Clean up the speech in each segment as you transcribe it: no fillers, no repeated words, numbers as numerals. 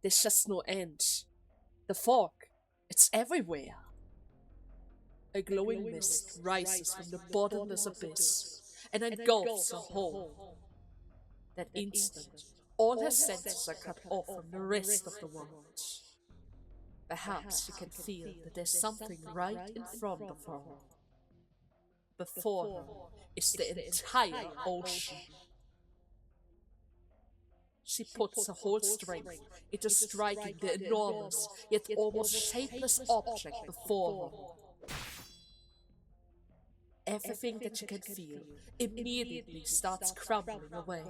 There's just no end. The fog, it's everywhere. A glowing mist rises from the bottomless abyss and engulfs her whole. That instant, all her senses are cut off from the rest of the world. Perhaps she can feel that there's something right in front of her. Before her is the entire ocean. She puts her whole strength into striking the enormous, yet almost shapeless object before her. Everything that she can feel immediately starts crumbling away.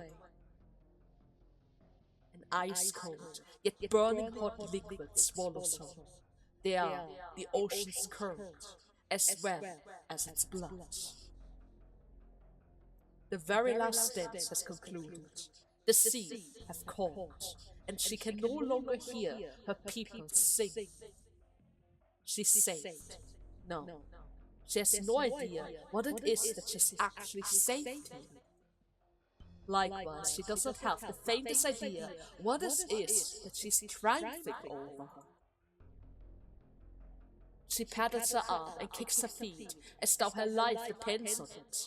An ice-cold, yet burning hot liquid swallows her. They are the ocean's current, as well as its blood. The very last dance has concluded. The sea have called, and she can no longer hear her people sing. She's saved. No, she has no idea what it is that she's actually saved him. Likewise, she does not have the faintest idea what it is that she's triumphing over. She paddles her arm and kicks her feet as though her life depends on it.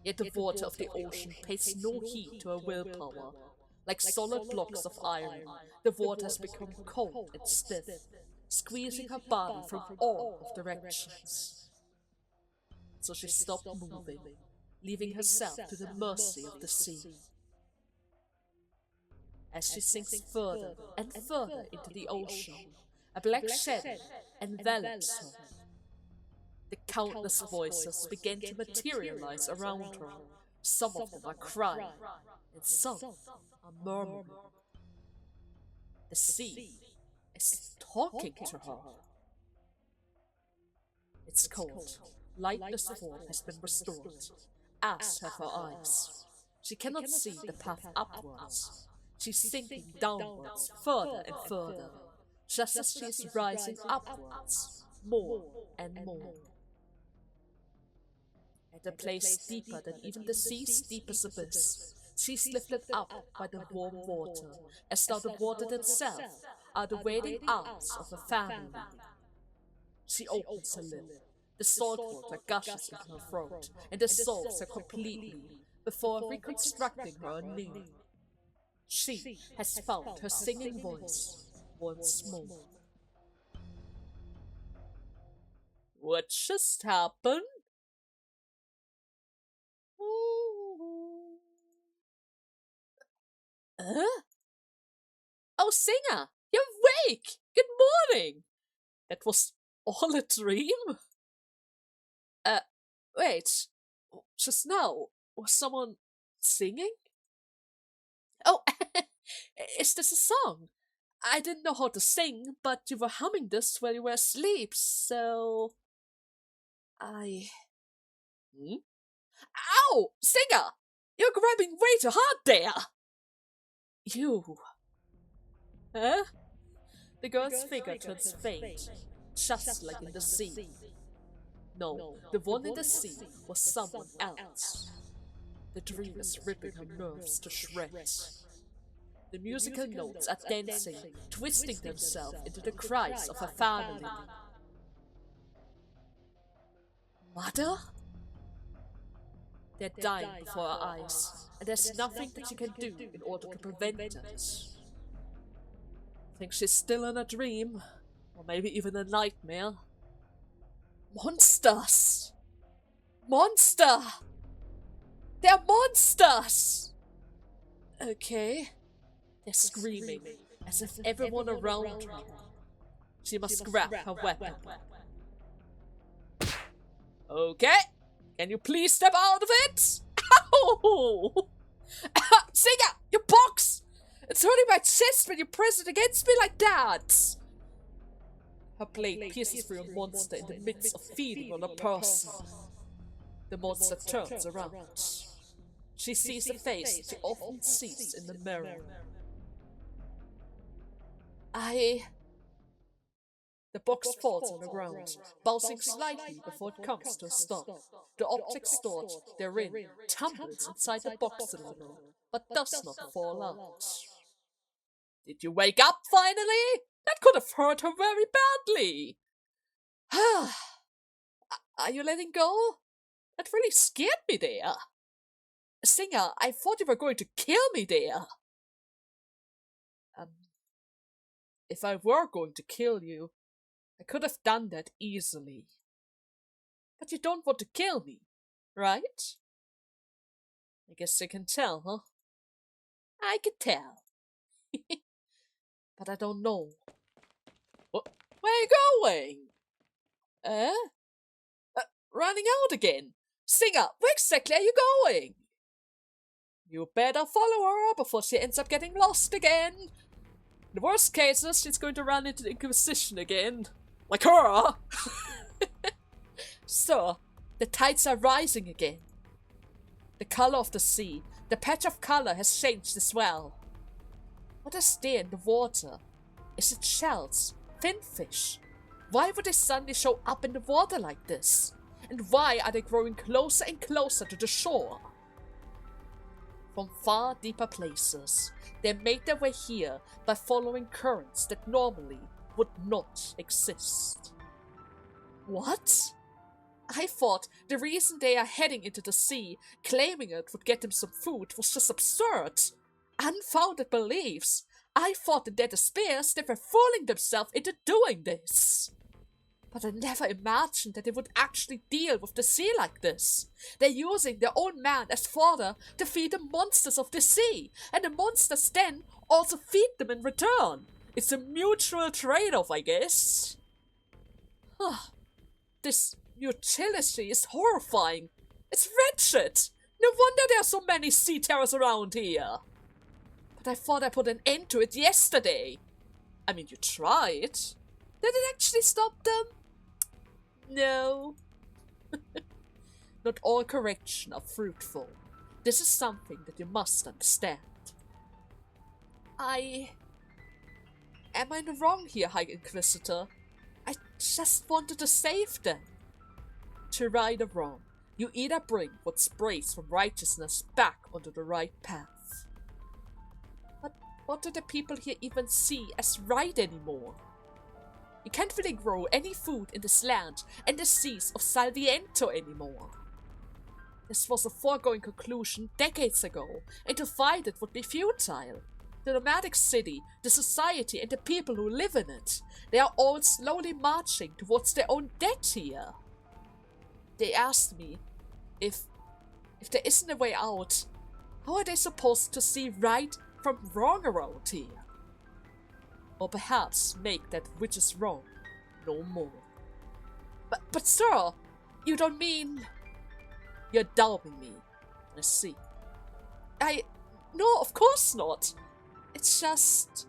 Yet the water of the ocean pays no heed to her willpower. Like solid blocks of iron, the water has become cold and stiff, squeezing her body from all of directions. So she stopped moving, leaving herself to the mercy of the sea. As she sinks further and further into the ocean, a black shadow envelops her. The countless voices begin to materialize around her. Some of them are crying, and some are murmuring. The sea is talking to her. Its cold, lightless form has been restored, as have her eyes. She cannot see the path upwards. She's sinking downwards, further and further, just as she is rising upwards, more and more. At a place deeper than even the sea's deepest abyss, she's lifted up by the warm water, as though the water itself are the waiting arms of a family. She opens her lip. The salt water gushes into her throat and dissolves her completely before reconstructing her anew. She has found her singing voice once more. What just happened? Huh? Oh, Singer, you're awake! Good morning! That was all a dream? Wait. Just now, was someone singing? Oh, is this a song? I didn't know how to sing, but you were humming this while you were asleep, so... Hmm? Ow! Singer! You're grabbing way too hard there! You... Huh? The girl's figure turns faint, just like in the sea. No, the one in the sea was someone else. The dream is ripping her nerves to shreds. The musical notes are dancing, twisting themselves into the cries of her family. Mother? They're dying before our eyes, and there's nothing that you can do in order to prevent it. Think she's still in a dream, or maybe even a nightmare. Monsters! Monster! They're monsters! Okay. They're screaming, as if everyone around her. She must grab her weapon. Okay. Can you please step out of it? Ow! Singer, your box! It's hurting my chest when you press it against me like that! Her blade pierces through a monster in the midst of feeding on a person. The monster turns around. She sees a face she often sees in the mirror. The box falls on the ground, bouncing slightly before it comes to a stop. The object stored therein tumbles inside the box a little, but does not fall out. Did you wake up finally? That could have hurt her very badly. Are you letting go? That really scared me there. Singer, I thought you were going to kill me there. If I were going to kill you, I could have done that easily. But you don't want to kill me, right? I guess you can tell, huh? I can tell. But I don't know. Where are you going? Running out again. Singer, where exactly are you going? You better follow her before she ends up getting lost again. In the worst cases, she's going to run into the Inquisition again. Like her! So, the tides are rising again. The color of the sea, the patch of color has changed as well. What is there in the water? Is it shells? Thin fish? Why would they suddenly show up in the water like this? And why are they growing closer and closer to the shore? From far deeper places, they made their way here by following currents that normally would not exist. What? I thought the reason they are heading into the sea, claiming it would get them some food, was just absurd. Unfounded beliefs. I thought in their despairs they were fooling themselves into doing this. But I never imagined that they would actually deal with the sea like this. They're using their own man as fodder to feed the monsters of the sea, and the monsters then also feed them in return. It's a mutual trade-off, I guess. This utility is horrifying. It's wretched. No wonder there are so many sea terrors around here. But I thought I put an end to it yesterday. I mean, you tried. Did it actually stop them? No. Not all correction are fruitful. This is something that you must understand. Am I in the wrong here, High Inquisitor? I just wanted to save them. To right or wrong, you either bring what sprays from righteousness back onto the right path. But what do the people here even see as right anymore? You can't really grow any food in this land and the seas of Salviento anymore. This was a foregone conclusion decades ago, and to fight it would be futile. The nomadic city, the society, and the people who live in it, they are all slowly marching towards their own death here. They asked me, if there isn't a way out, how are they supposed to see right from wrong around here? Or perhaps make that which is wrong no more. But sir, you don't mean... You're doubting me, I see. No, of course not. It's just...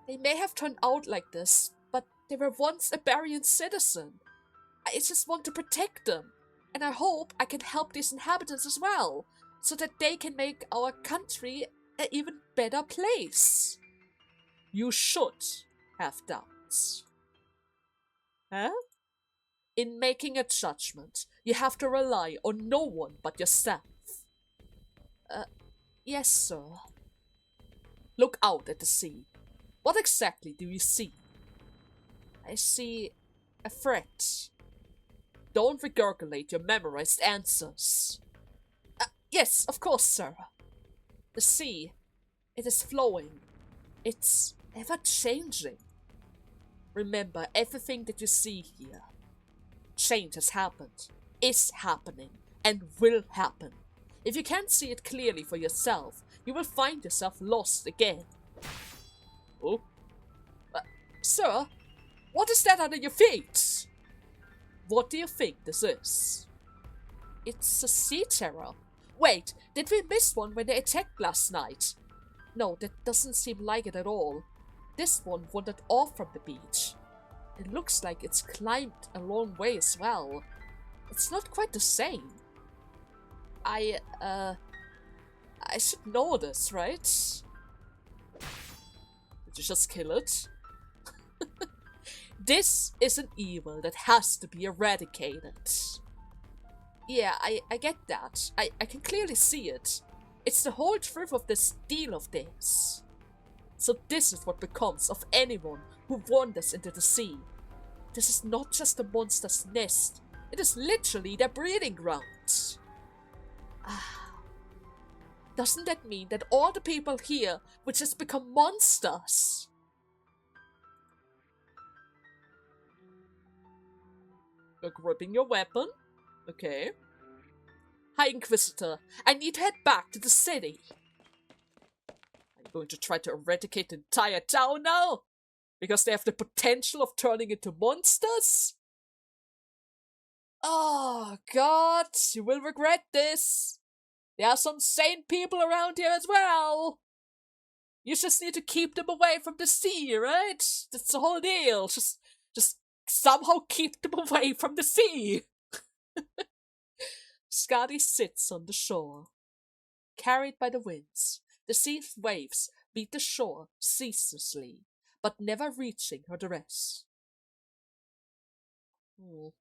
They may have turned out like this, but they were once a Barian citizen. I just want to protect them, and I hope I can help these inhabitants as well, so that they can make our country an even better place. You should have doubts. Huh? In making a judgment, you have to rely on no one but yourself. Yes, sir. Look out at the sea. What exactly do you see? I see a threat. Don't regurgitate your memorized answers. Yes, of course, sir. The sea, it is flowing. It's ever-changing. Remember, everything that you see here. Change has happened, is happening, and will happen. If you can't see it clearly for yourself, you will find yourself lost again. Oh? Sir, what is that under your feet? What do you think this is? It's a sea terror. Wait, did we miss one when they attacked last night? No, that doesn't seem like it at all. This one wandered off from the beach. It looks like it's climbed a long way as well. It's not quite the same. I should know this, right? Did you just kill it? This is an evil that has to be eradicated. Yeah, I get that. I can clearly see it. It's the whole truth of this deal of this. So this is what becomes of anyone who wanders into the sea. This is not just a monster's nest. It is literally their breeding ground. Doesn't that mean that all the people here would just become monsters? You're gripping your weapon? Okay. Hi, Inquisitor. I need to head back to the city. Are you going to try to eradicate the entire town now? Because they have the potential of turning into monsters? Oh, God. You will regret this. There are some sane people around here as well. You just need to keep them away from the sea, right? That's the whole deal. Just somehow keep them away from the sea. Skadi sits on the shore. Carried by the winds, the sea waves beat the shore ceaselessly, but never reaching her dress. Oh,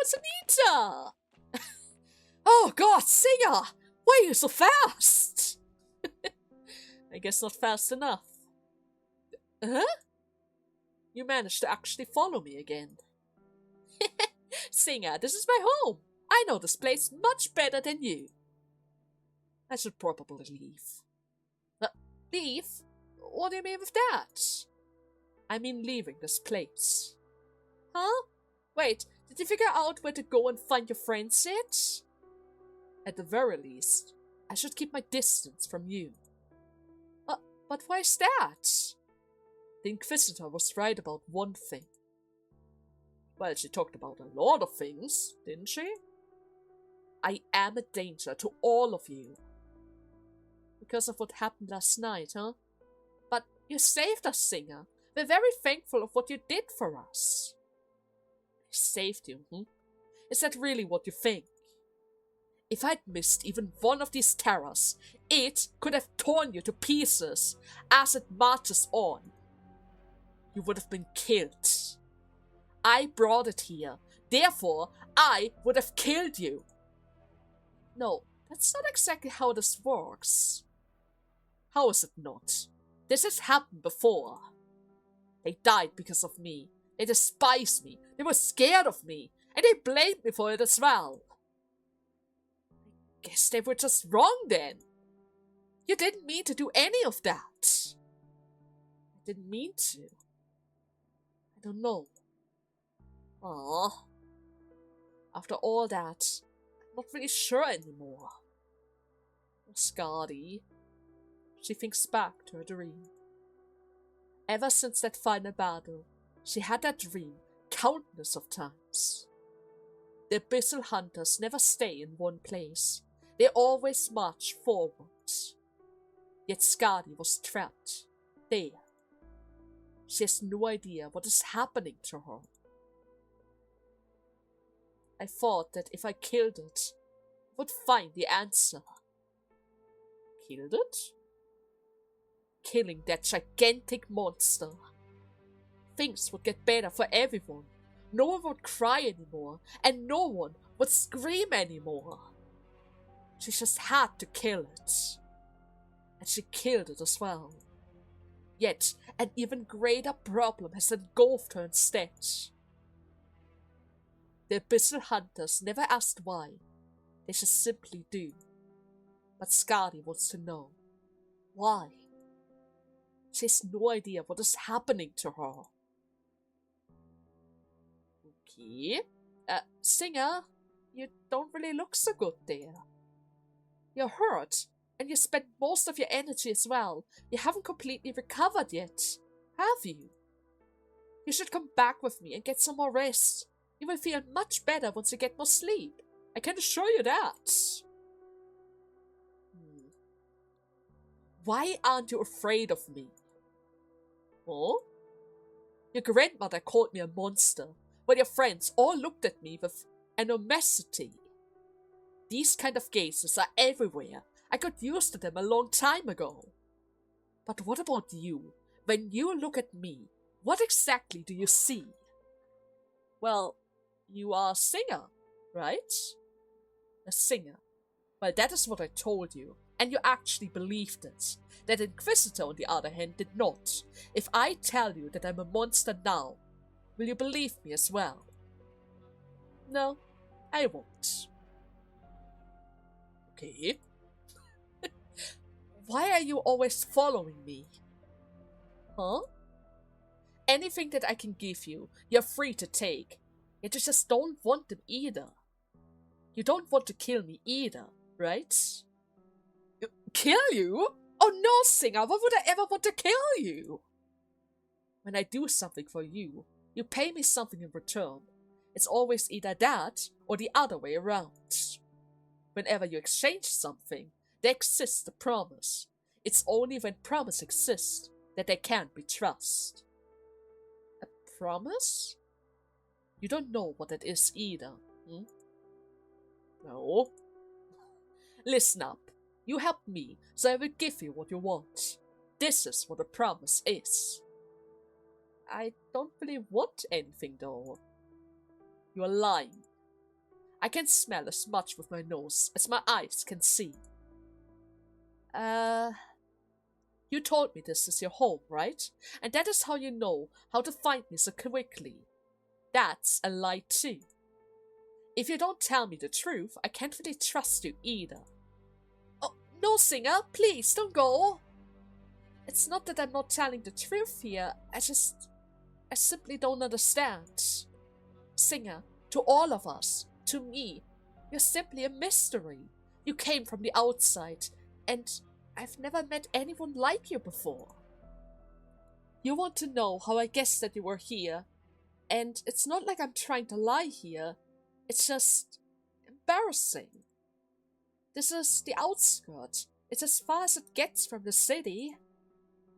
it's Anita! Oh God, Singer! Why are you so fast? I guess not fast enough. Huh? You managed to actually follow me again. Singer, this is my home. I know this place much better than you. I should probably leave. Leave? What do you mean with that? I mean leaving this place. Huh? Wait, did you figure out where to go and find your friends yet? At the very least, I should keep my distance from you. But why is that? The Inquisitor was right about one thing. Well, she talked about a lot of things, didn't she? I am a danger to all of you. Because of what happened last night, huh? But you saved us, Singer. We're very thankful of what you did for us. I saved you, Is that really what you think? If I'd missed even one of these terrors, it could have torn you to pieces as it marches on. You would have been killed. I brought it here. Therefore, I would have killed you. No, that's not exactly how this works. How is it not? This has happened before. They died because of me. They despised me. They were scared of me. And they blamed me for it as well. I guess they were just wrong then. You didn't mean to do any of that. I didn't mean to. I don't know. Aww. After all that, I'm not really sure anymore. Skadi. She thinks back to her dream. Ever since that final battle, she had that dream countless of times. The abyssal hunters never stay in one place. They always march forward. Yet Skadi was trapped there. She has no idea what is happening to her. I thought that if I killed it, I would find the answer. Killed it? Killing that gigantic monster. Things would get better for everyone. No one would cry anymore, and no one would scream anymore. She just had to kill it. And she killed it as well. Yet, an even greater problem has engulfed her instead. The abyssal hunters never asked why. They just simply do. But Skadi wants to know. Why? She has no idea what is happening to her. Okay. Singer, you don't really look so good there. You're hurt, and you spent most of your energy as well. You haven't completely recovered yet, have you? You should come back with me and get some more rest. You will feel much better once you get more sleep. I can assure you that. Why aren't you afraid of me? Oh? Your grandmother called me a monster, while your friends all looked at me with animosity. These kind of gazes are everywhere. I got used to them a long time ago. But what about you? When you look at me, what exactly do you see? Well, you are a singer, right? A singer. Well, that is what I told you. and you actually believed it. That Inquisitor, on the other hand, did not. If I tell you that I'm a monster now, will you believe me as well? No, I won't. Okay. Why are you always following me? Huh? Anything that I can give you, you're free to take. Yet you just don't want them either. You don't want to kill me either, right? Kill you? Oh no, Singer, why would I ever want to kill you? When I do something for you, you pay me something in return. It's always either that or the other way around. Whenever you exchange something, there exists a promise. It's only when promise exists that there can't be trust. A promise? You don't know what that is either, hmm? No. Listen up. You helped me, so I will give you what you want. This is what a promise is. I don't really want anything, though. You are lying. I can smell as much with my nose as my eyes can see. You told me this is your home, right? And that is how you know how to find me so quickly. That's a lie too. If you don't tell me the truth, I can't really trust you either. Oh, no, Singer, please don't go. It's not that I'm not telling the truth here, I simply don't understand. Singer, to all of us, to me, you're simply a mystery. You came from the outside, and I've never met anyone like you before. You want to know how I guessed that you were here, and it's not like I'm trying to lie here, it's just embarrassing. This is the outskirts. It's as far as it gets from the city.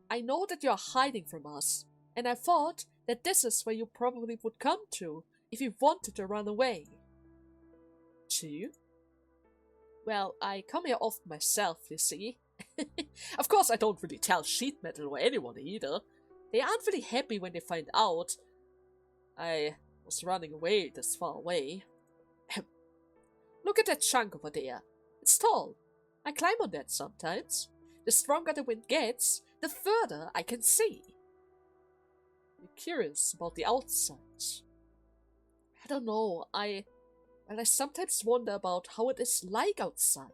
I know that you're hiding from us, and I thought that this is where you probably would come to if you wanted to run away. To? Well, I come here often myself, you see. Of course, I don't really tell sheet metal or anyone either. They aren't really happy when they find out I was running away this far away. Look at that chunk over there. It's tall. I climb on that sometimes. The stronger the wind gets, the further I can see. You're curious about the outside. I don't know, I sometimes wonder about how it is like outside.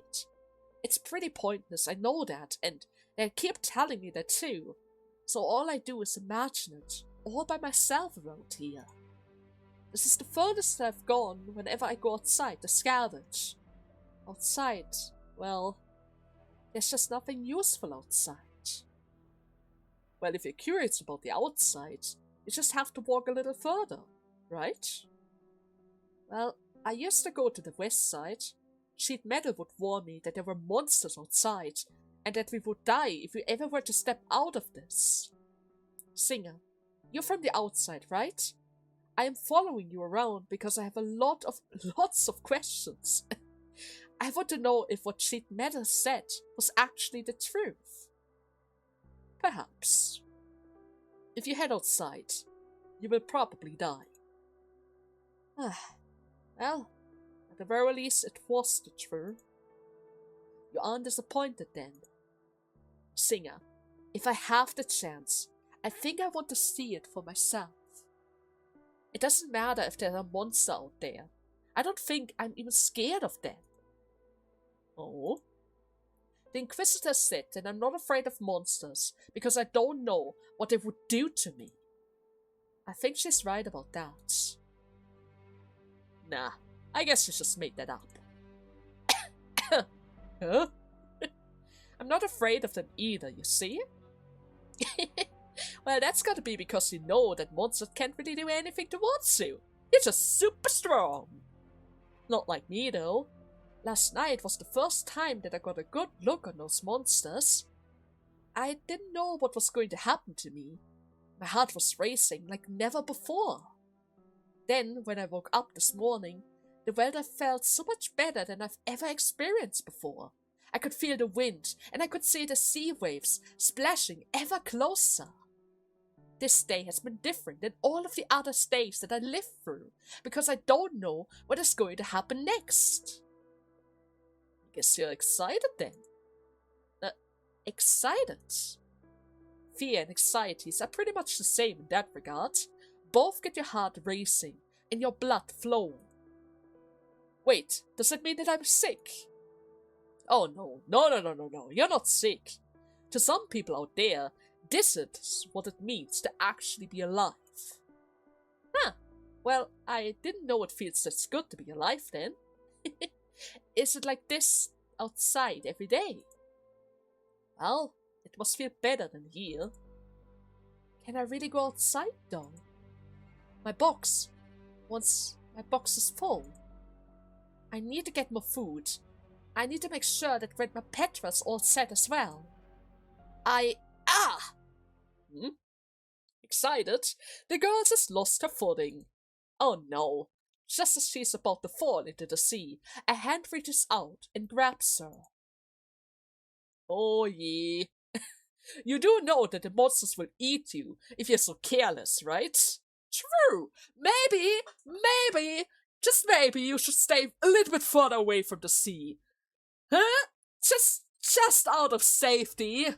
It's pretty pointless, I know that, and they keep telling me that too. So all I do is imagine it, all by myself around here. This is the furthest I've gone whenever I go outside to scavenge. Outside, well, there's just nothing useful outside. Well, if you're curious about the outside, you just have to walk a little further, right? Well, I used to go to the west side. Sheet metal would warn me that there were monsters outside, and that we would die if we ever were to step out of this. Singer, you're from the outside, right? I am following you around because I have lots of questions. I want to know if what sheet metal said was actually the truth. Perhaps. If you head outside, you will probably die. Well, at the very least it was the truth. You aren't disappointed then. Singer, if I have the chance, I think I want to see it for myself. It doesn't matter if there's a monster out there. I don't think I'm even scared of them. Oh? The Inquisitor said that I'm not afraid of monsters because I don't know what they would do to me. I think she's right about that. Nah, I guess you just made that up. Huh? I'm not afraid of them either, you see? Well, that's gotta be because you know that monsters can't really do anything towards you. You're just super strong. Not like me, though. Last night was the first time that I got a good look on those monsters. I didn't know what was going to happen to me. My heart was racing like never before. Then, when I woke up this morning, the weather felt so much better than I've ever experienced before. I could feel the wind, and I could see the sea waves splashing ever closer. This day has been different than all of the other days that I lived through, because I don't know what is going to happen next. I guess you're excited then. Excited. Fear and anxieties are pretty much the same in that regard. Both get your heart racing and your blood flowing. Wait, does that mean that I'm sick? Oh no, no, you're not sick. To some people out there, this is what it means to actually be alive. Huh, well, I didn't know it feels this good to be alive then. Is it like this outside every day? Well, it must feel better than here. Can I really go outside though? My box is full. I need to get more food. I need to make sure that Grandma Petra's all set as well. Excited, the girl has lost her footing. Oh no. Just as she's about to fall into the sea, a hand reaches out and grabs her. Oh yeah. You do know that the monsters will eat you if you're so careless, right? True. Maybe, just maybe you should stay a little bit further away from the sea. Huh? Just out of safety.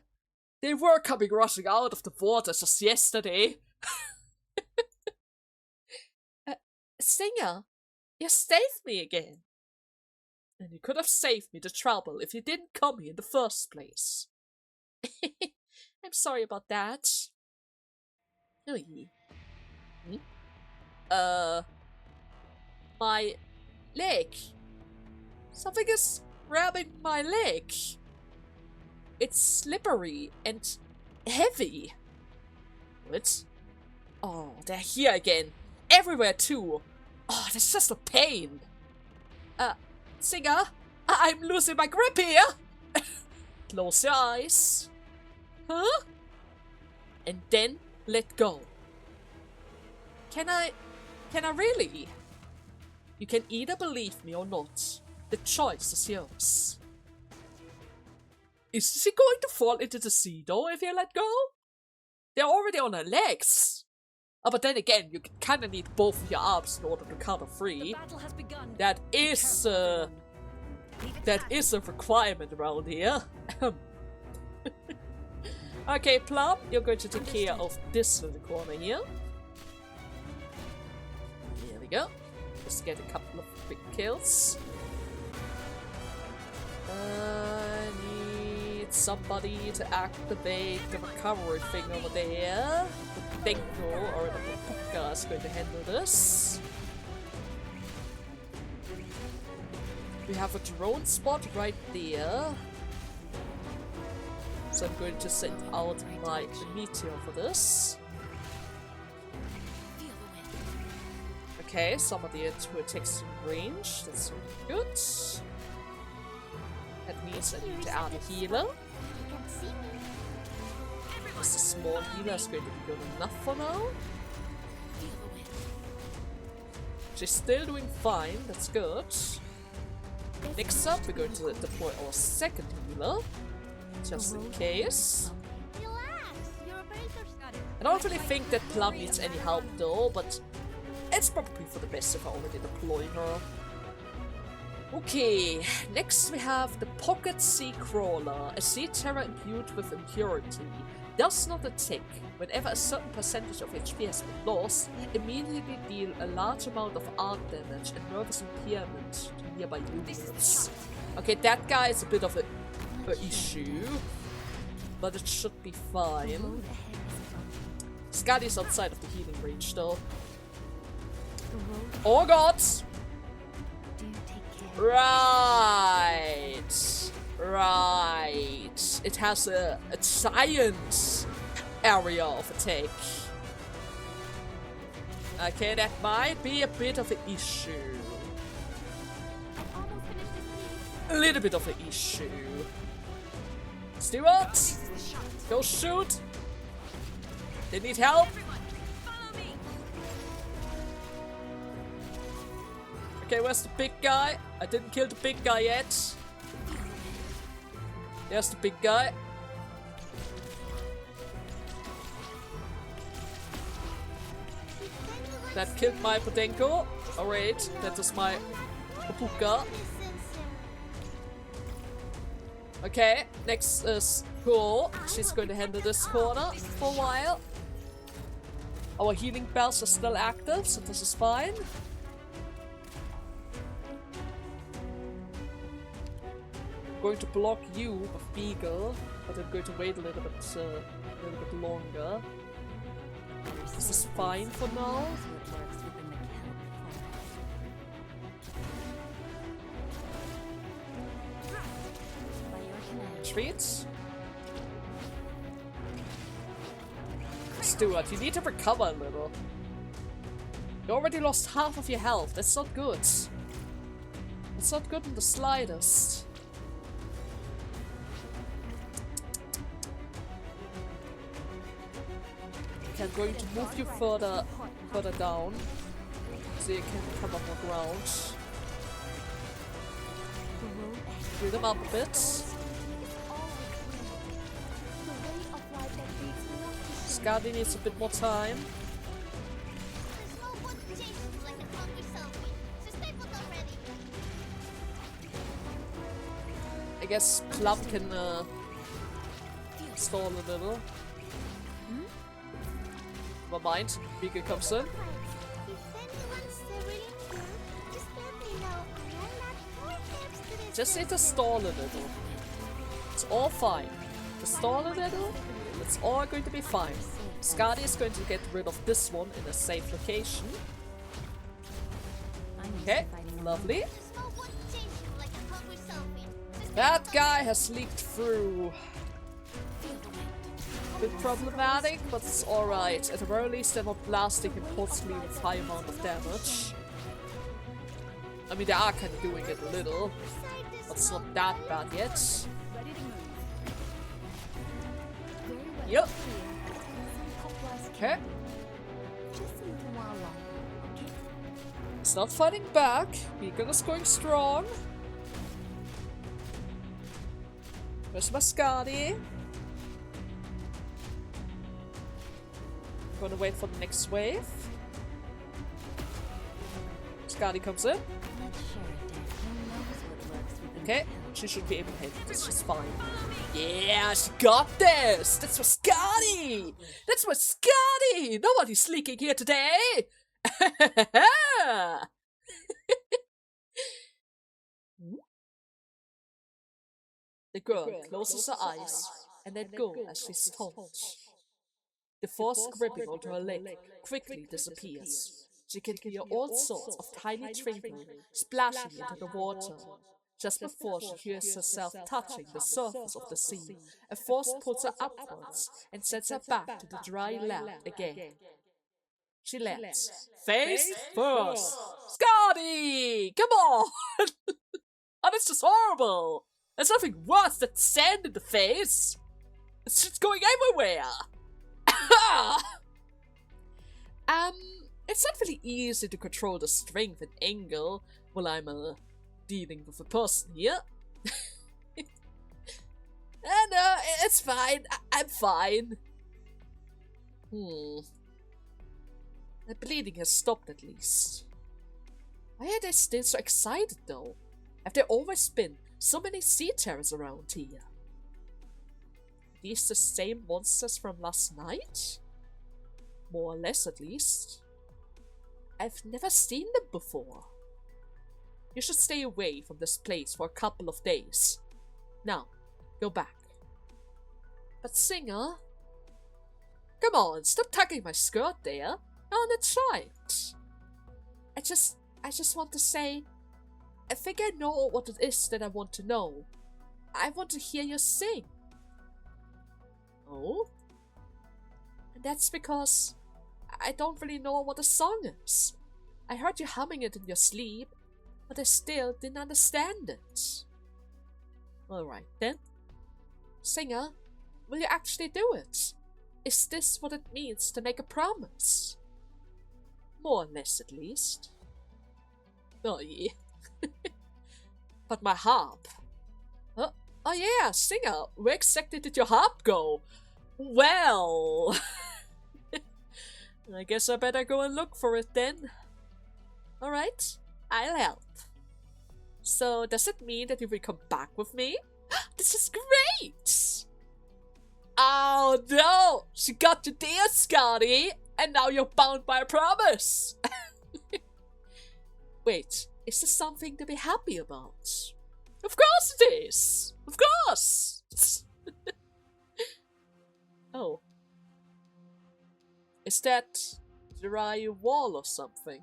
They were coming rushing out of the water just yesterday. Singer, you saved me again. And you could have saved me the trouble if you didn't come here in the first place. I'm sorry about that. Oh, yeah. My leg. Something is grabbing my leg. It's slippery and heavy. What? Oh, they're here again. Everywhere too. Oh, that's just a pain. Singer, I'm losing my grip here. Close your eyes. Huh? And then let go. Can I really? You can either believe me or not. The choice is yours. Is she going to fall into the sea though if you let go? They're already on her legs. Oh, but then again, you kind of need both of your arms in order to counter free. That is a requirement around here. Okay, Plum, you're going to take care of this little corner here. Here we go. Just get a couple of quick kills. I need somebody to activate the recovery thing over there. The Denko or the Puka is going to handle this. We have a drone spot right there. So I'm going to send out my meteor for this. Okay, somebody to attack some range. That's really good. That means I need to add a healer. Just a small healer is going to be good enough for now. She's still doing fine, that's good. Next up, we're going to deploy our second healer. Just in case. I don't really think that Plum needs any help though, but it's probably for the best if I already deploy her. Okay, next we have the Pocket Sea Crawler, a sea terror imbued with impurity. Does not attack. Whenever a certain percentage of HP has been lost, immediately deal a large amount of art damage and nervous impairment to nearby units. Okay, that guy is a bit of an issue, but it should be fine. Skadi's outside of the healing range though. Oh god! Right! It has a giant area of attack. Okay, that might be a bit of an issue. A little bit of an issue. Stewart! Go shoot! They need help! Okay, where's the big guy? I didn't kill the big guy yet. There's the big guy. That killed my Podenko. Alright, that was my Puka. Okay, next is Cool. She's going to handle this corner for a while. Our healing bells are still active, so this is fine. I'm going to block you with Beagle, but I'm going to wait a little bit longer. This is fine for now. Treats. Stuart, you need to recover a little. You already lost half of your health. That's not good. That's not good in the slightest. Okay, I'm going to move you further down so you can come up on ground. Build them up a bit. Skadi needs a bit more time. I guess Plum can stall a little. Never mind, Beagle comes in. Just need to stall a little. It's all fine. Just stall a little. It's all going to be fine. Skadi is going to get rid of this one in a safe location. Okay, lovely. That guy has leaked through. Bit problematic, but it's alright. At the very least, they're not blasting him constantly with high amount of damage. I mean, they are kind of doing it a little, but it's not that bad yet. Yep. Okay. It's not fighting back. Beacon is going strong. Where's my Skadi? Gonna wait for the next wave. Skadi comes in. Okay, she should be able to handle this just fine. Yeah, she got this! That's for Skadi! That's for Skadi! Nobody's leaking here today! The girl closes her eyes and let go as she's told. The force gripping onto her leg quickly disappears. She can hear all sorts of tiny trinkle splashing into the water. Just before she hears herself touching the surface of the sea, a force pulls her upwards and sets her back to the dry land again. She lands. Face first! Skadi! Come on! Oh, that's just horrible! There's nothing worse than sand in the face! It's just going everywhere! It's not really easy to control the strength and angle while I'm dealing with a person here. And it's fine. I'm fine. The bleeding has stopped at least. Why are they still so excited though? Have there always been so many sea terrors around here? Are these the same monsters from last night? More or less at least. I've never seen them before. You should stay away from this place for a couple of days. Now, go back. But Singer? Come on, stop tugging my skirt there. Oh, that's right. I just want to say, I think I know what it is that I want to know. I want to hear you sing. Oh? And that's because I don't really know what the song is. I heard you humming it in your sleep, but I still didn't understand it. Alright then. Singer, will you actually do it? Is this what it means to make a promise? More or less, at least. Oh yeah. But my harp. Oh yeah, Singer, where exactly did your harp go? Well... I guess I better go and look for it then. Alright, I'll help. So, does it mean that you will come back with me? This is great! Oh no! She got your deal, Skadi! And now you're bound by a promise! Wait, is this something to be happy about? Of course it is! Of course! Oh. Is that dry wall or something?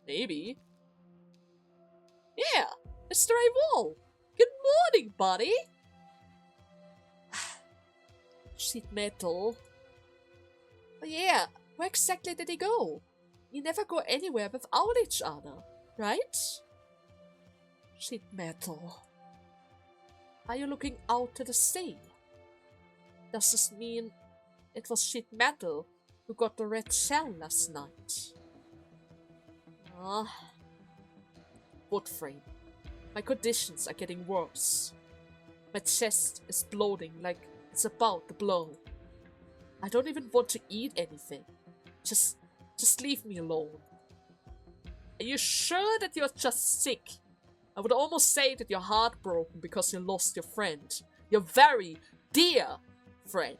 Maybe. Yeah, it's dry wall. Good morning, buddy! Sheet metal. Oh yeah, where exactly did he go? You never go anywhere without each other, right? Sheet metal. Are you looking out to the sea? Does this mean it was sheet metal who got the red shell last night? Ah. Wood frame. My conditions are getting worse. My chest is bloating like it's about to blow. I don't even want to eat anything. Just leave me alone. Are you sure that you're just sick? I would almost say that you're heartbroken because you lost your friend. Your very dear friend.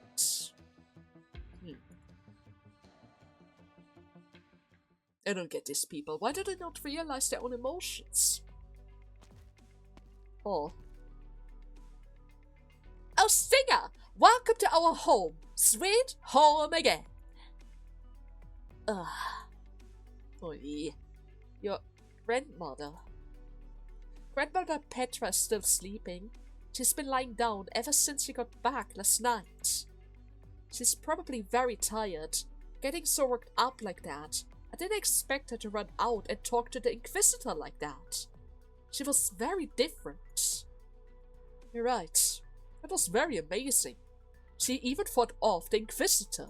I don't get these people. Why do they not realize their own emotions? Oh. Oh, Singer! Welcome to our home. Sweet home again. Ugh. Oh, yeah. Your grandmother. Grandmother Petra is still sleeping. She's been lying down ever since she got back last night. She's probably very tired. Getting so worked up like that. I didn't expect her to run out and talk to the Inquisitor like that. She was very different. You're right. It was very amazing. She even fought off the Inquisitor.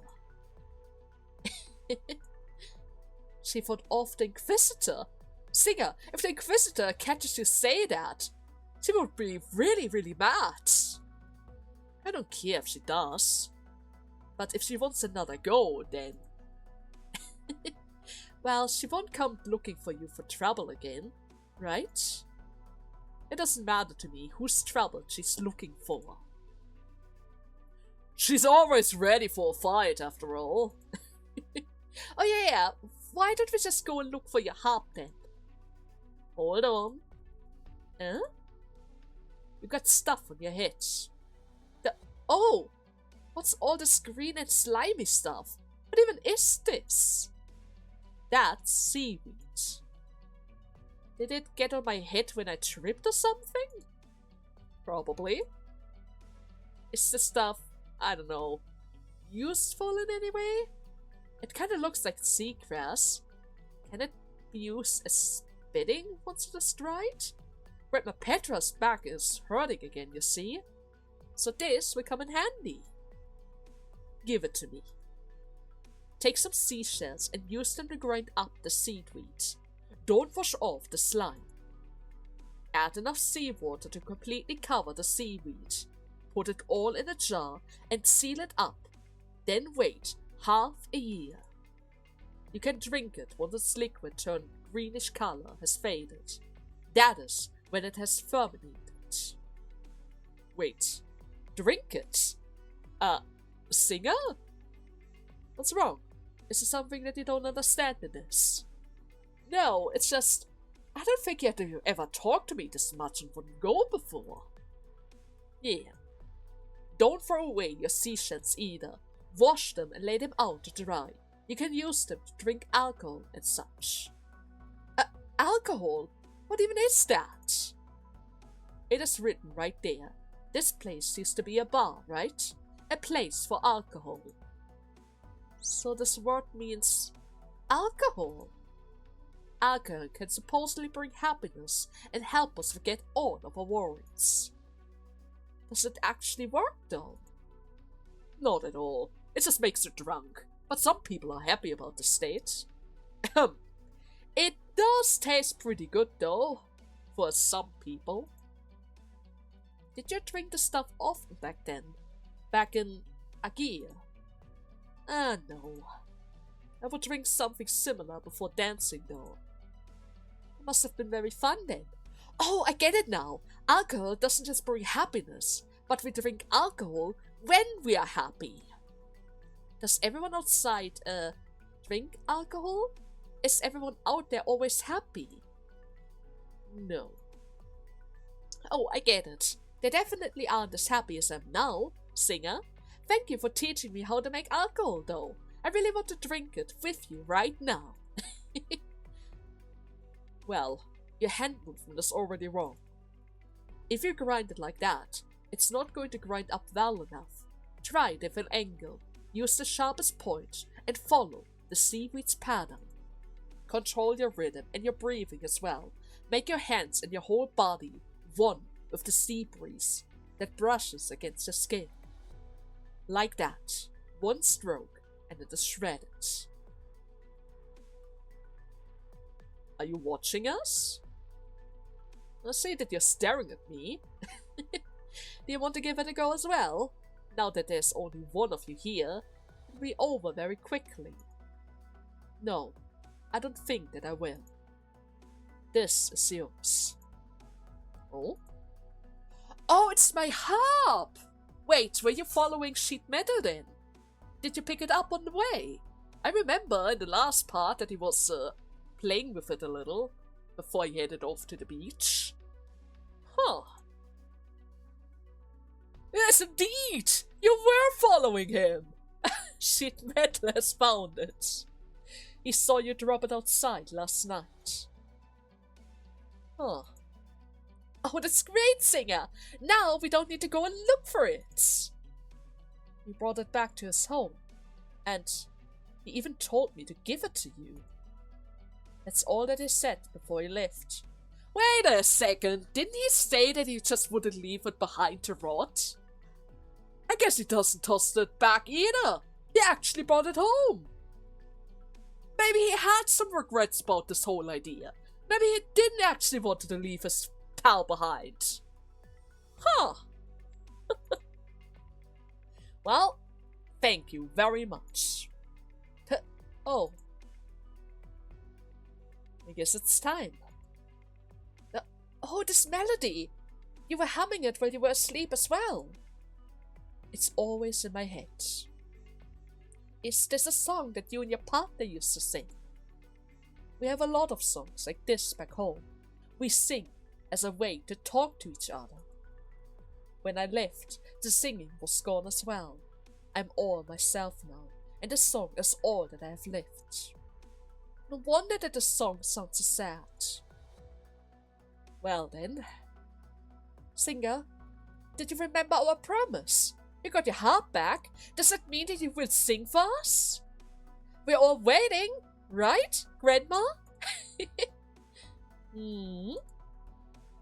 She fought off the Inquisitor? Singer, if the Inquisitor catches you say that, she would be really, really mad. I don't care if she does. But if she wants another go, then... Well, she won't come looking for you for trouble again, right? It doesn't matter to me whose trouble she's looking for. She's always ready for a fight, after all. Oh yeah, why don't we just go and look for your harp then? Hold on. Huh? You got stuff on your head. Oh! What's all this green and slimy stuff? What even is this? That's seaweed. Did it get on my head when I tripped or something? Probably. Is this stuff, I don't know, useful in any way? It kinda looks like seagrass. Can it be used as bedding once it is dried? Grandma Petra's back is hurting again, you see? So this will come in handy. Give it to me. Take some seashells and use them to grind up the seaweed. Don't wash off the slime. Add enough seawater to completely cover the seaweed. Put it all in a jar and seal it up. Then wait half a year. You can drink it once its liquid turned greenish color has faded. That is when it has fermented. Wait, drink it? Singer? What's wrong? Is there something that you don't understand in this? No, it's just... I don't think you have ever talked to me this much on one go before. Yeah. Don't throw away your seashells either. Wash them and lay them out to dry. You can use them to drink alcohol and such. Alcohol? What even is that? It is written right there. This place used to be a bar, right? A place for alcohol. So this word means alcohol. Alcohol can supposedly bring happiness and help us forget all of our worries. Does it actually work though? Not at all. It just makes you drunk. But some people are happy about the state. It does taste pretty good though. For some people. Did you drink the stuff often back then? Back in Agia? No. I would drink something similar before dancing though. It must have been very fun then. Oh, I get it now. Alcohol doesn't just bring happiness, but we drink alcohol when we are happy. Does everyone outside drink alcohol? Is everyone out there always happy? No. Oh, I get it. They definitely aren't as happy as I am now, Singer. Thank you for teaching me how to make alcohol, though. I really want to drink it with you right now. Well, your hand movement is already wrong. If you grind it like that, it's not going to grind up well enough. Try a different angle, use the sharpest point, and follow the seaweed's pattern. Control your rhythm and your breathing as well. Make your hands and your whole body one with the sea breeze that brushes against your skin. Like that. One stroke, and it is shredded. Are you watching us? I see that you're staring at me. Do you want to give it a go as well? Now that there's only one of you here, it'll be over very quickly. No, I don't think that I will. This is yours. Oh? Oh, it's my harp! Wait, were you following sheet metal then? Did you pick it up on the way? I remember in the last part that he was playing with it a little before he headed off to the beach. Huh. Yes, indeed! You were following him! Sheet metal has found it. He saw you drop it outside last night. Huh. Oh, that's great, Singer! Now we don't need to go and look for it! He brought it back to his home, and he even told me to give it to you. That's all that he said before he left. Wait a second, didn't he say that he just wouldn't leave it behind to rot? I guess he doesn't toss it back either. He actually brought it home. Maybe he had some regrets about this whole idea. Maybe he didn't actually want to leave his pal behind. Huh. Well, thank you very much. Oh. I guess it's time. Oh, this melody! You were humming it while you were asleep as well. It's always in my head. Is this a song that you and your partner used to sing? We have a lot of songs like this back home. We sing as a way to talk to each other. When I left, the singing was gone as well. I'm all myself now, and the song is all that I have left. No wonder that the song sounds so sad. Well then. Singer, did you remember our promise? You got your harp back. Does that mean that you will sing for us? We're all waiting, right, Grandma?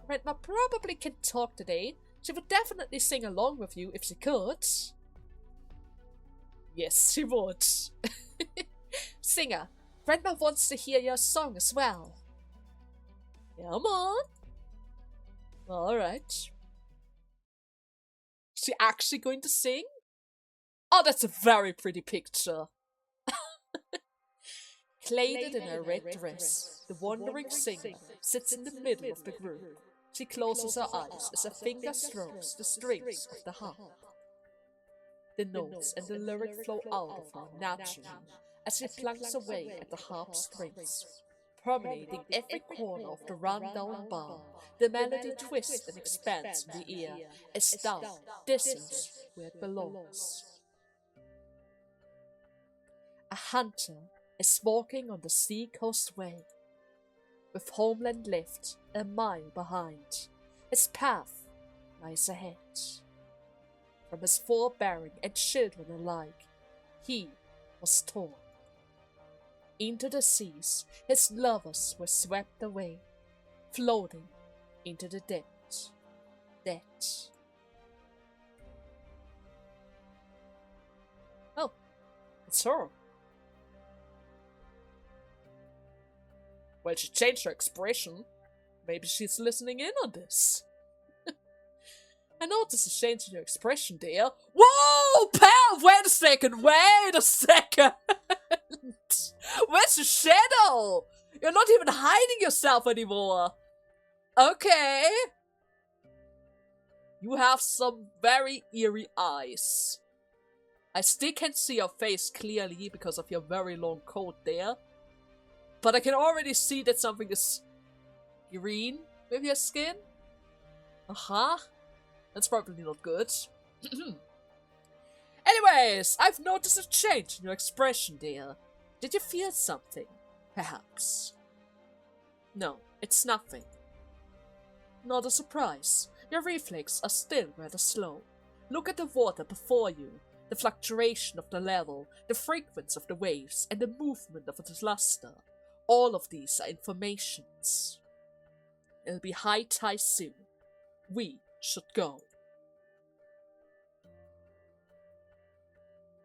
Grandma probably can talk today. She would definitely sing along with you if she could. Yes, she would. Singer, Grandma wants to hear your song as well. Come on. Alright. Is she actually going to sing? Oh, that's a very pretty picture. Clad in a red dress, the wandering singer sits in the middle of the group. She closes her eyes as her finger strokes the strings of the harp. The notes and the lyric flow out of her naturally as she plunks away at the harp strings. Permeating every corner of the rundown bar, the melody twists and expands in the ear, as down this is where it belongs. A hunter is walking on the Seacoast Way, with homeland left a mile behind. His path lies ahead. From his forbearing and children alike, he was torn. Into the seas, his lovers were swept away, floating into the depths. Oh, it's her. Well, she changed her expression. Maybe she's listening in on this. I noticed a change in your expression there. Whoa, pal! Wait a second! Where's the shadow? You're not even hiding yourself anymore. Okay. You have some very eerie eyes. I still can't see your face clearly because of your very long coat there. But I can already see that something is green with your skin. That's probably not good. Anyways, I've noticed a change in your expression there. Did you feel something? Perhaps. No, it's nothing. Not a surprise. Your reflexes are still rather slow. Look at the water before you. The fluctuation of the level, the frequency of the waves, and the movement of the luster. All of these are informations. It'll be high tide soon. We should go.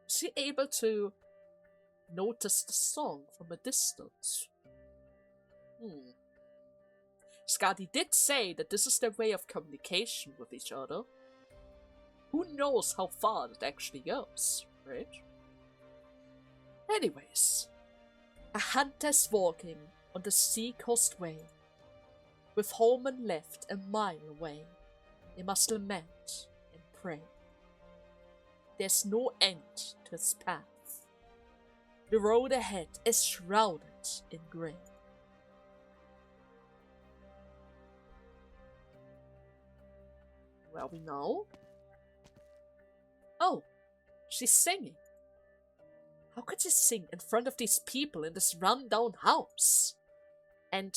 Is she able to notice the song from a distance? Skadi did say that this is their way of communication with each other. Who knows how far it actually goes, right? Anyways, a hunter's walking on the Seacoast Way. With Holman left a mile away, they must lament and pray. There's no end to its path. The road ahead is shrouded in grey. Where are we now? Oh, she's singing. How could she sing in front of these people in this run-down house? And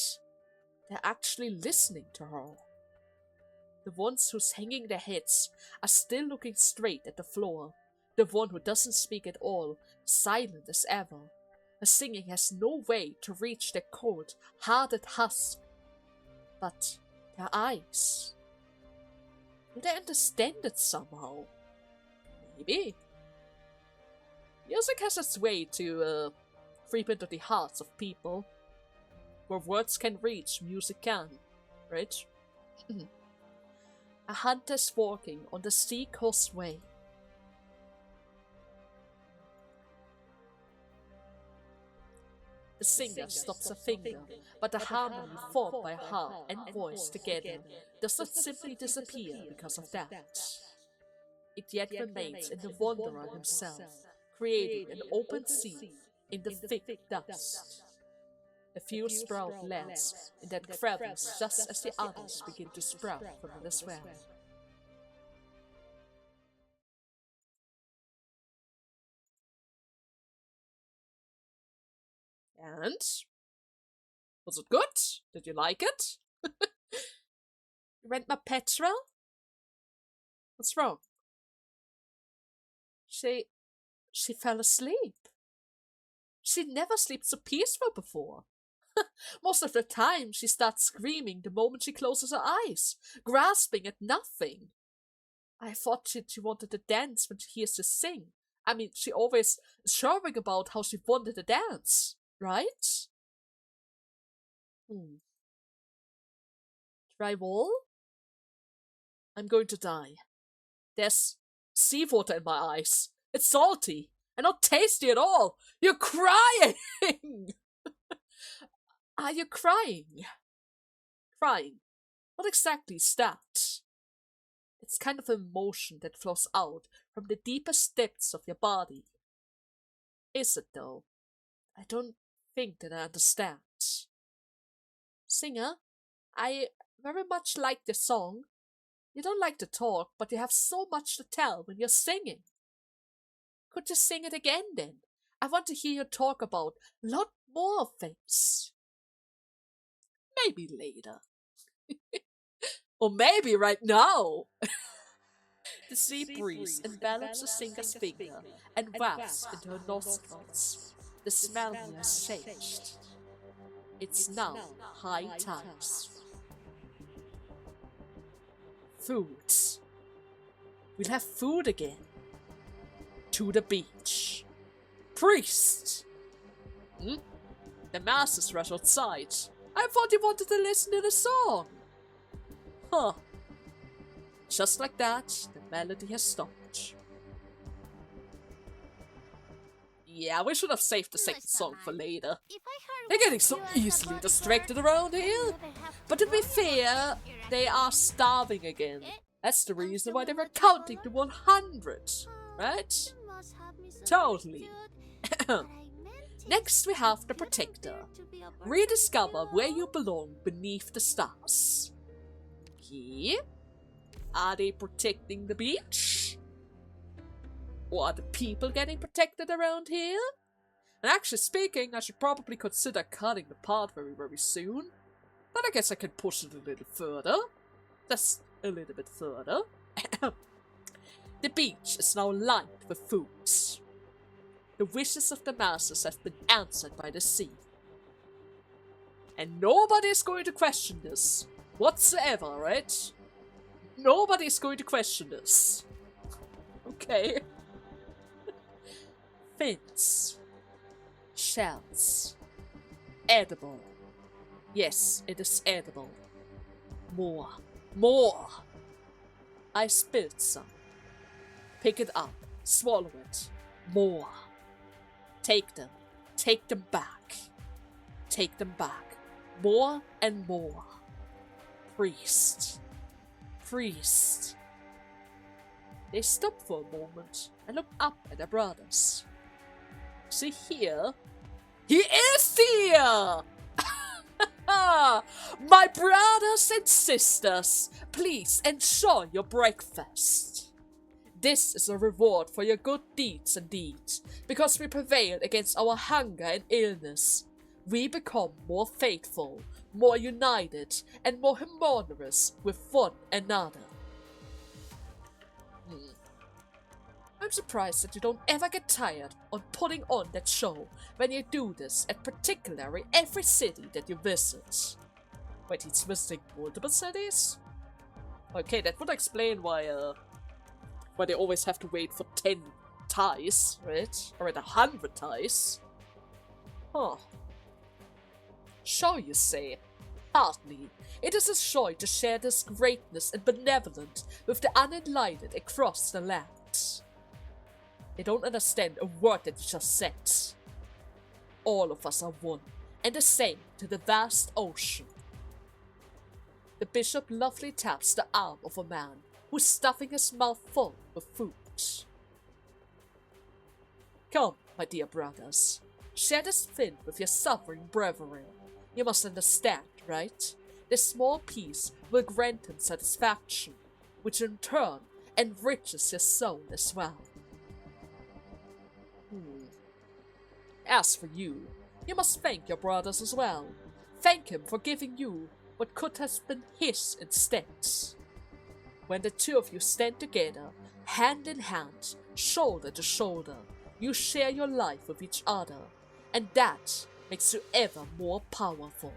they're actually listening to her. The ones who's hanging their heads are still looking straight at the floor. The one who doesn't speak at all, silent as ever. Her singing has no way to reach their cold, hearted husk. But their eyes... do they understand it somehow? Maybe. Music has its way to creep into the hearts of people. Where words can reach, music can, right? A hunter's walking on the Seacoast Way. The singer stops a finger, but the harmony formed by harp and voice together does not simply disappear because of that. It yet remains in the wanderer himself, creating an open sea in the thick dust. A few sprout lands in that crevice just as the others begin to sprout from it as well. And? Was it good? Did you like it? You rent my petrol? What's wrong? She fell asleep. She never slept so peaceful before. Most of the time, she starts screaming the moment she closes her eyes, grasping at nothing. I thought she wanted to dance when she hears you sing. I mean, she always is shouting about how she wanted to dance, right? Dry wall? I'm going to die. There's seawater in my eyes. It's salty and not tasty at all. You're crying! Are you crying? Crying? What exactly is that? It's kind of emotion that flows out from the deepest depths of your body. Is it though? I don't think that I understand. Singer, I very much like the song. You don't like to talk, but you have so much to tell when you're singing. Could you sing it again then? I want to hear you talk about a lot more things. Maybe later. Or maybe right now. The sea breeze envelops the singer's finger and wafts into her nostrils. The smell here has changed. It's now high times. Foods. We'll have food again. To the beach. Priest! The masses rush outside. I thought you wanted to listen to the song. Huh. Just like that, the melody has stopped. Yeah, we should have saved the second song for later. They're getting so easily distracted around here. But to be fair, they are starving again. That's the reason why they were counting to 100, right? Totally. Next we have the Protector. Rediscover where you belong beneath the stars. Okay. Are they protecting the beach? Or are the people getting protected around here? And actually speaking, I should probably consider cutting the part very, very soon. But I guess I can push it a little further. Just a little bit further. The beach is now lined with food. The wishes of the masses have been answered by the sea. And nobody's going to question this whatsoever, right? Nobody's going to question this. Okay. Fins. Shells. Edible. Yes, it is edible. More. More! I spilled some. Pick it up. Swallow it. More. Take them. Take them back. Take them back. More and more. Priest. Priest. They stopped for a moment and looked up at their brothers. Is he here? He is here! My brothers and sisters, please enjoy your breakfast. This is a reward for your good deeds indeed, because we prevailed against our hunger and illness. We become more faithful, more united, and more harmonious with one another. I'm surprised that you don't ever get tired on putting on that show when you do this at particularly every city that you visit. Wait, he's visiting multiple cities? Okay, that would explain why they always have to wait for 10 ties, right? Or at 100 ties. Huh. Show, you say? Hardly. It is a joy to share this greatness and benevolence with the unenlightened across the land. They don't understand a word that you just said. All of us are one, and the same to the vast ocean. The bishop lovingly taps the arm of a man who's stuffing his mouth full with food. Come, my dear brothers, share this fin with your suffering brethren. You must understand, right? This small piece will grant him satisfaction, which in turn enriches your soul as well. As for you, you must thank your brothers as well. Thank him for giving you what could have been his instead. When the two of you stand together, hand in hand, shoulder to shoulder, you share your life with each other, and that makes you ever more powerful.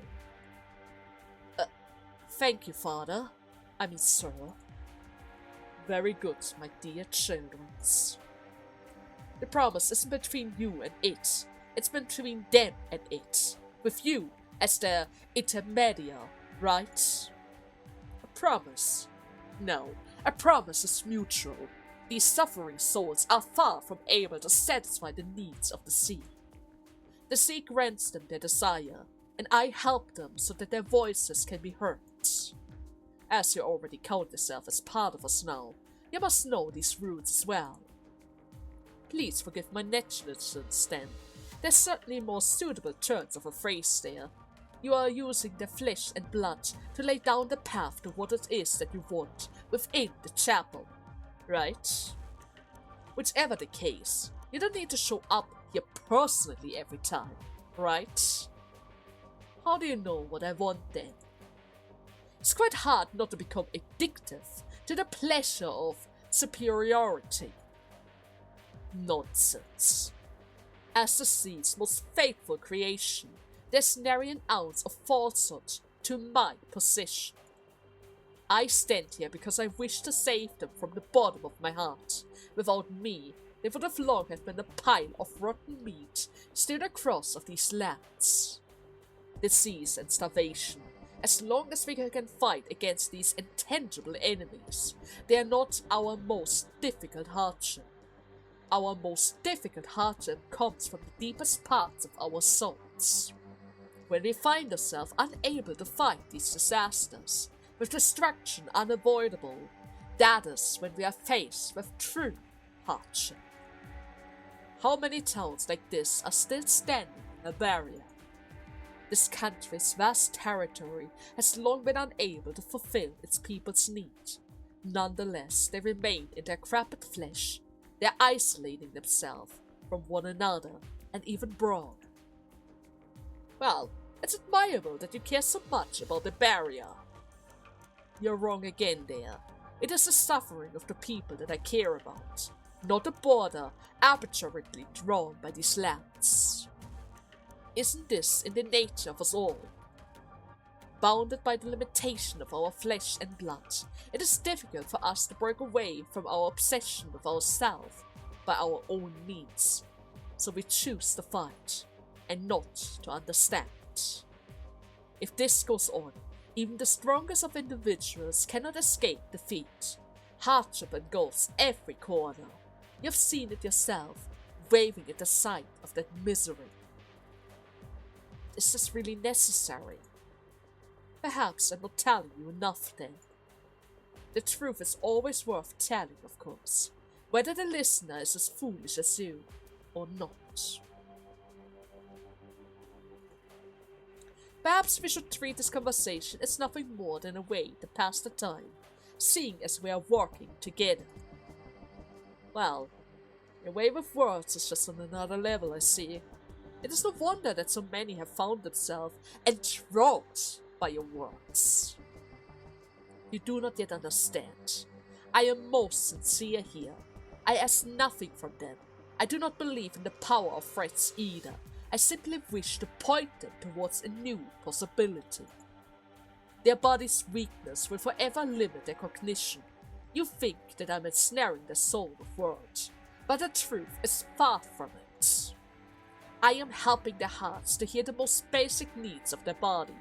Thank you, father. I mean, sir. Very good, my dear children. The promise isn't between you and it. It's between them and it. With you as the intermediary, right? A promise? No, a promise is mutual. These suffering souls are far from able to satisfy the needs of the sea. The sea grants them their desire, and I help them so that their voices can be heard. As you already count yourself as part of us now, you must know these rules as well. Please forgive my negligence then. There's certainly more suitable turns of a phrase there. You are using their flesh and blood to lay down the path to what it is that you want within the chapel, right? Whichever the case, you don't need to show up here personally every time, right? How do you know what I want then? It's quite hard not to become addictive to the pleasure of superiority. Nonsense. As the sea's most faithful creation, there's nary an ounce of falsehood to my position. I stand here because I wish to save them from the bottom of my heart. Without me, they would have long have been a pile of rotten meat strewn across of these lands. Disease and starvation. As long as we can fight against these intangible enemies, they are not our most difficult hardship. Our most difficult hardship comes from the deepest parts of our souls. When we find ourselves unable to fight these disasters, with destruction unavoidable, That is when we are faced with true hardship. How many towns like this are still standing in a barrier? This country's vast territory has long been unable to fulfill its people's needs. Nonetheless, they remain in their cramped flesh. They're isolating themselves from one another and even broad. Well, it's admirable that you care so much about the barrier. You're wrong again there. It is the suffering of the people that I care about, not the border arbitrarily drawn by these lands. Isn't this in the nature of us all? Bounded by the limitation of our flesh and blood, it is difficult for us to break away from our obsession with ourselves by our own means. So we choose to fight, and not to understand. If this goes on, even the strongest of individuals cannot escape defeat. Hardship engulfs every corner. You've seen it yourself, waving at the sight of that misery. Is this really necessary? Perhaps I'm not telling you enough then. The truth is always worth telling, of course, whether the listener is as foolish as you or not. Perhaps we should treat this conversation as nothing more than a way to pass the time, seeing as we are working together. Well, your way with words is just on another level, I see. It is no wonder that so many have found themselves enthralled by your words. You do not yet understand. I am most sincere here. I ask nothing from them. I do not believe in the power of threats either. I simply wish to point them towards a new possibility. Their body's weakness will forever limit their cognition. You think that I'm ensnaring the soul with words, but the truth is far from it. I am helping their hearts to hear the most basic needs of their body.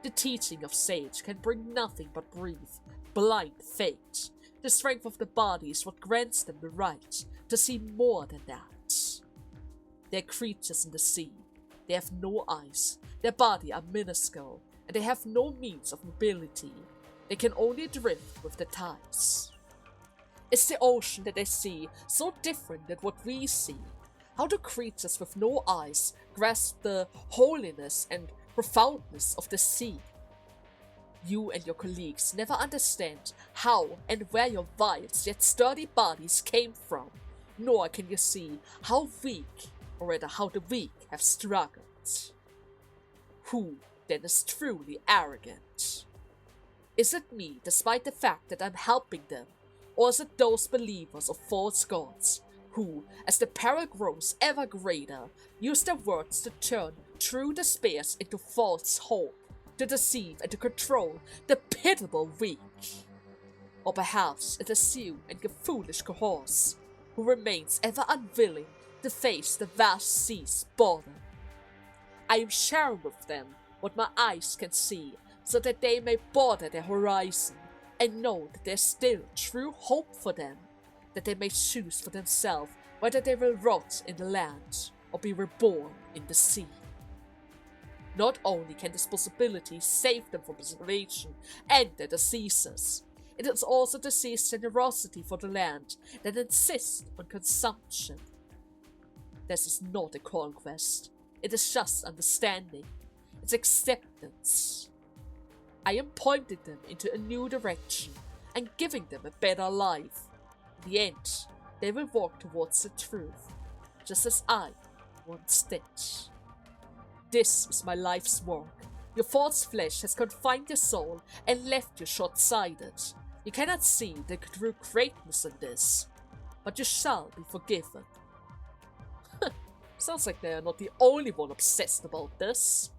The teaching of Sage can bring nothing but brief, blind faith. The strength of the body is what grants them the right to see more than that. They're creatures in the sea. They have no eyes. Their body are minuscule, and they have no means of mobility. They can only drift with the tides. Is the ocean that they see so different than what we see? How do creatures with no eyes grasp the holiness and profoundness of the sea? You and your colleagues never understand how and where your vile yet sturdy bodies came from, nor can you see how weak, or rather how the weak have struggled. Who then is truly arrogant? Is it me, despite the fact that I'm helping them, or is it those believers of false gods who, as the peril grows ever greater, use their words to turn true despair into false hope, to deceive and to control the pitiable weak? Or perhaps it is you and your foolish cohorts, who remains ever unwilling to face the vast sea's border. I am sharing with them what my eyes can see, so that they may border their horizon, and know that there's still true hope for them, that they may choose for themselves whether they will rot in the land, or be reborn in the sea. Not only can this possibility save them from starvation and their diseases, it is also the sea's generosity for the land that insists on consumption. This is not a conquest, it is just understanding, it's acceptance. I am pointing them into a new direction and giving them a better life. In the end, they will walk towards the truth, just as I once did. This is my life's work. Your false flesh has confined your soul and left you short-sighted. You cannot see the true greatness in this, but you shall be forgiven. Sounds like they are not the only one obsessed about this.